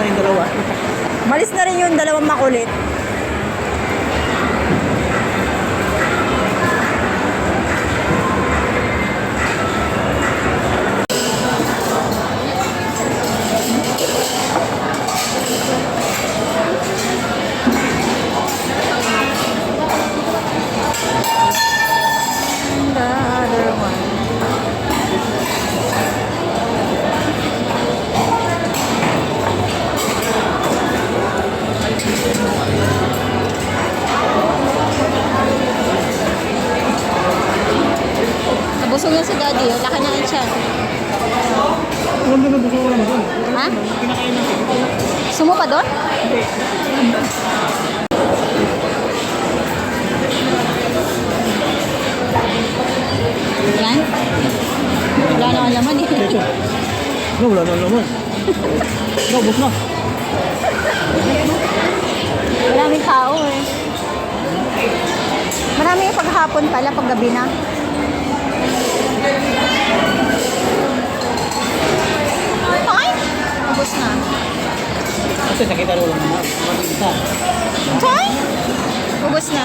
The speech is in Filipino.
na yung dalawa. Malis na rin yung dalawang makulit. The other one. Nabusog na si Daddy. Laki na rin siya. Alam mo na gusto ko naman doon. Ha? Kinakain natin. Sumo pa doon? Yan? Wala na ang laman eh. Ito. No, wala na naman. No, bus na. Maraming tao eh. Maraming paghapon pala, paggabi na. Ay! Ubus na. Kasi nakita rin lang naman. Mag-isa. Chay! Ubus na.